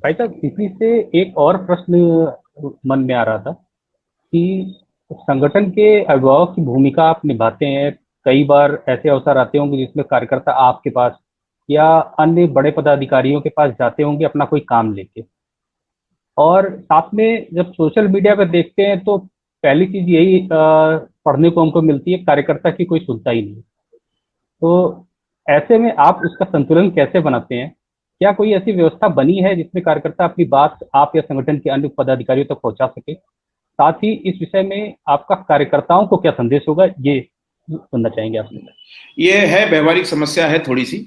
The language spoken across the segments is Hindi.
भाई साहब, इसी से एक और प्रश्न मन में आ रहा था कि संगठन के अभिभावक की भूमिका आप निभाते हैं। कई बार ऐसे अवसर आते होंगे जिसमें कार्यकर्ता आपके पास या अन्य बड़े पदाधिकारियों के पास जाते होंगे अपना कोई काम लेके। और साथ में जब सोशल मीडिया पर देखते हैं तो पहली चीज यही पढ़ने को हमको मिलती है, कार्यकर्ता की कोई सुनता ही नहीं। तो ऐसे में आप उसका संतुलन कैसे बनाते हैं? क्या कोई ऐसी व्यवस्था बनी है जिसमें कार्यकर्ता अपनी बात आप या संगठन के अन्य पदाधिकारियों तक पहुंचा सके? साथ ही इस विषय में आपका कार्यकर्ताओं को क्या संदेश होगा, ये सुनना चाहेंगे आपसे। ये है व्यवहारिक समस्या है थोड़ी सी।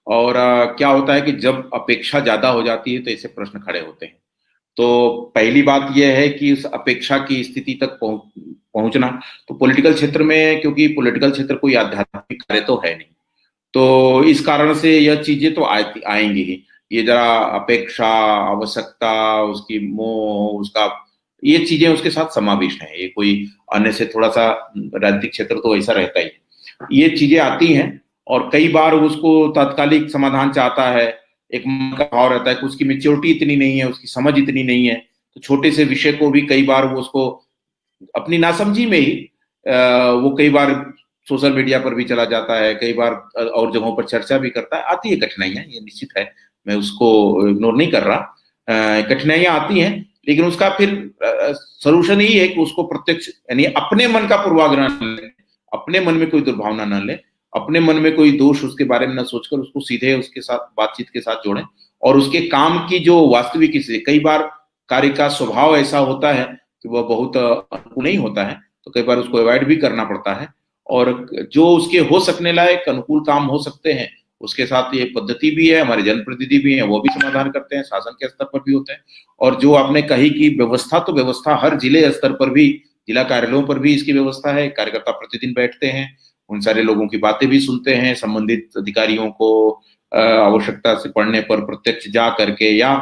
और क्या होता है कि जब अपेक्षा ज्यादा हो जाती है तो ऐसे प्रश्न खड़े होते हैं। तो पहली बात यह है कि उस अपेक्षा की स्थिति तक पहुंचना। तो पॉलिटिकल क्षेत्र में, क्योंकि पॉलिटिकल क्षेत्र कोई आध्यात्मिक कार्य तो है नहीं, तो इस कारण से यह चीजें तो आएंगी ही। ये जरा अपेक्षा, आवश्यकता, उसकी मोह, उसका, ये चीजें उसके साथ समाविष्ट हैं। ये कोई अन्य से थोड़ा सा, राजनीतिक क्षेत्र तो ऐसा रहता ही है, ये चीजें आती हैं। और कई बार उसको तात्कालिक समाधान चाहता है, एक मन का भाव रहता है कि उसकी मेच्योरिटी इतनी नहीं है, उसकी समझ इतनी नहीं है, तो छोटे से विषय को भी कई बार वो उसको अपनी नासमझी में ही वो कई बार सोशल मीडिया पर भी चला जाता है, कई बार और जगहों पर चर्चा भी करता है। आती है कठिनाइयां, ये निश्चित है, मैं उसको इग्नोर नहीं कर रहा। कठिनाइयां आती हैं, लेकिन उसका फिर सोल्यूशन यही है कि उसको प्रत्यक्ष, यानी अपने मन का पूर्वाग्रह न ले, अपने मन में कोई दुर्भावना न ले, अपने मन में कोई दोष उसके बारे में न सोचकर उसको सीधे उसके साथ बातचीत के साथ जोड़ें। और उसके काम की जो वास्तविक स्थिति, कई बार कार्य का स्वभाव ऐसा होता है कि वह बहुत अनुकूल नहीं होता है, तो कई बार उसको अवॉइड भी करना पड़ता है। और जो उसके हो सकने लायक अनुकूल काम हो सकते हैं, उसके साथ ये पद्धति भी है, हमारे जनप्रतिनिधि भी हैं, वो भी समाधान करते हैं, शासन के स्तर पर भी होते हैं। और जो आपने कही कि व्यवस्था, तो व्यवस्था हर जिले स्तर पर भी, जिला कार्यालयों पर भी इसकी व्यवस्था है। कार्यकर्ता प्रतिदिन बैठते हैं, उन सारे लोगों की बातें भी सुनते हैं, संबंधित अधिकारियों को आवश्यकता से पड़ने पर प्रत्यक्ष जा करके या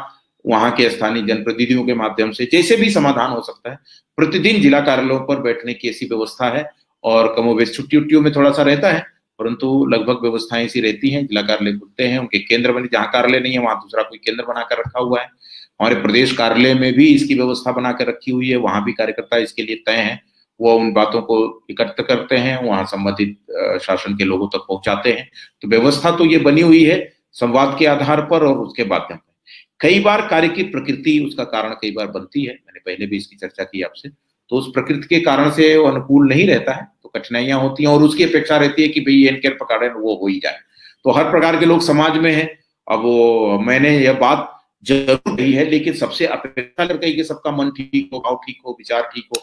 वहां के स्थानीय जनप्रतिनिधियों के माध्यम से जैसे भी समाधान हो सकता है, प्रतिदिन जिला कार्यालयों पर बैठने की ऐसी व्यवस्था है। और कमोबेश छुट्टी उट्टियों में थोड़ा सा रहता है, परंतु लगभग व्यवस्थाएं ऐसी रहती हैं। जिला कार्यालय खुलते हैं, उनके केंद्र बने, जहाँ कार्यालय नहीं है वहां दूसरा कोई केंद्र बनाकर रखा हुआ है। हमारे प्रदेश कार्यालय में भी इसकी व्यवस्था बनाकर रखी हुई है, वहां भी कार्यकर्ता इसके लिए तय हैं। वो उन बातों को इकट्ठ करते हैं, वहां संबंधित शासन के लोगों तक पहुंचाते हैं। तो व्यवस्था तो ये बनी हुई है संवाद के आधार पर और उसके माध्यम पर। कई बार कार्य की प्रकृति उसका कारण कई बार बनती है, मैंने पहले भी इसकी चर्चा की आपसे। तो उस प्रकृति के कारण से वो अनुकूल नहीं रहता है, तो कठिनाइयां होती हैं, और उसकी अपेक्षा रहती है कि भाई ये इनके पकड़े वो हो ही जाए। तो हर प्रकार के लोग समाज में हैं। अब वो, मैंने यह बात जरूर कही है, लेकिन सबसे अपेक्षा कर कही कि सबका मन ठीक हो, भाव ठीक हो, विचार ठीक हो।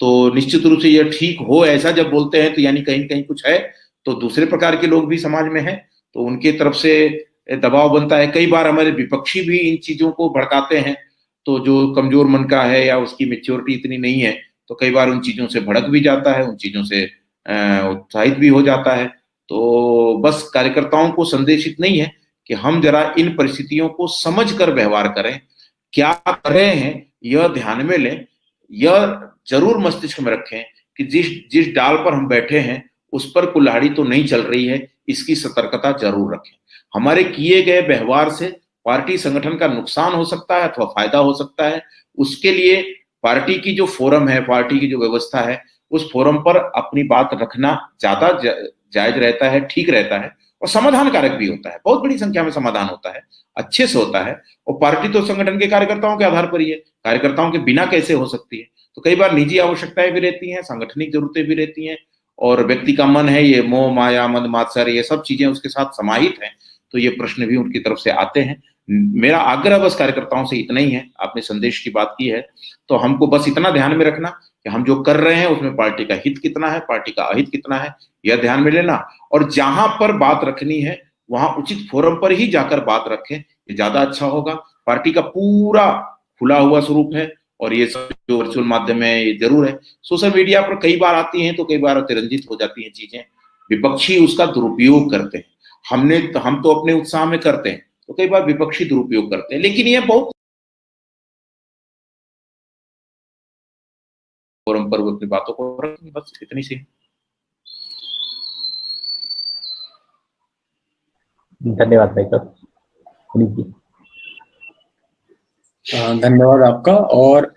तो निश्चित रूप से यह ठीक हो ऐसा जब बोलते हैं तो यानी कहीं कहीं कुछ है। तो दूसरे प्रकार के लोग भी समाज में हैं, तो उनके तरफ से दबाव बनता है। कई बार हमारे विपक्षी भी इन चीजों को भड़काते हैं। तो जो कमजोर मन का है या उसकी मेच्योरिटी इतनी नहीं है, तो कई बार उन चीजों से भड़क भी जाता है, उन चीजों से उत्साहित भी हो जाता है। तो बस कार्यकर्ताओं को संदेशित नहीं है कि हम जरा इन परिस्थितियों को समझ कर व्यवहार करें, क्या कर रहे हैं यह ध्यान में लें, यह जरूर मस्तिष्क में रखें कि जिस जिस डाल पर हम बैठे हैं उस पर कुल्हाड़ी तो नहीं चल रही है, इसकी सतर्कता जरूर रखें। हमारे किए गए व्यवहार से पार्टी संगठन का नुकसान हो सकता है अथवा फायदा हो सकता है। उसके लिए पार्टी की जो फोरम है, पार्टी की जो व्यवस्था है, उस फोरम पर अपनी बात रखना ज्यादा जायज रहता है, ठीक रहता है, और समाधान कारक भी होता है। बहुत बड़ी संख्या में समाधान होता है, अच्छे से होता है। और पार्टी तो संगठन के कार्यकर्ताओं के आधार पर ही है, कार्यकर्ताओं के बिना कैसे हो सकती है। तो कई बार निजी आवश्यकताएं भी रहती हैं, सांगठनिक जरूरतें भी रहती हैं, और व्यक्ति का मन है, ये मोह माया मद मात्सर्य, ये सब चीजें उसके साथ समाहित हैं। तो ये प्रश्न भी उनकी तरफ से आते हैं। मेरा आग्रह बस कार्यकर्ताओं से इतना ही है। आपने संदेश की बात की है, तो हमको बस इतना ध्यान में रखना कि हम जो कर रहे हैं उसमें पार्टी का हित कितना है, पार्टी का अहित कितना है, यह ध्यान में लेना। और जहां पर बात रखनी है वहां उचित फोरम पर ही जाकर बात रखें, ये ज्यादा अच्छा होगा। पार्टी का पूरा खुला हुआ स्वरूप है, और ये सब जो वर्चुअल माध्यम है ये जरूर है। सोशल मीडिया पर कई बार आती हैं तो कई बार अतिरंजित हो जाती हैं चीजें, विपक्षी उसका दुरुपयोग करते हैं। हम तो अपने उत्साह में करते हैं, तो कई बार विपक्षी दुरुपयोग करते हैं, लेकिन ये बहुत फोरम पर वो अपनी बातों को रखें, बस इतनी सी। धन्यवाद भाई साहब। पुनीत जी। धन्यवाद आपका। और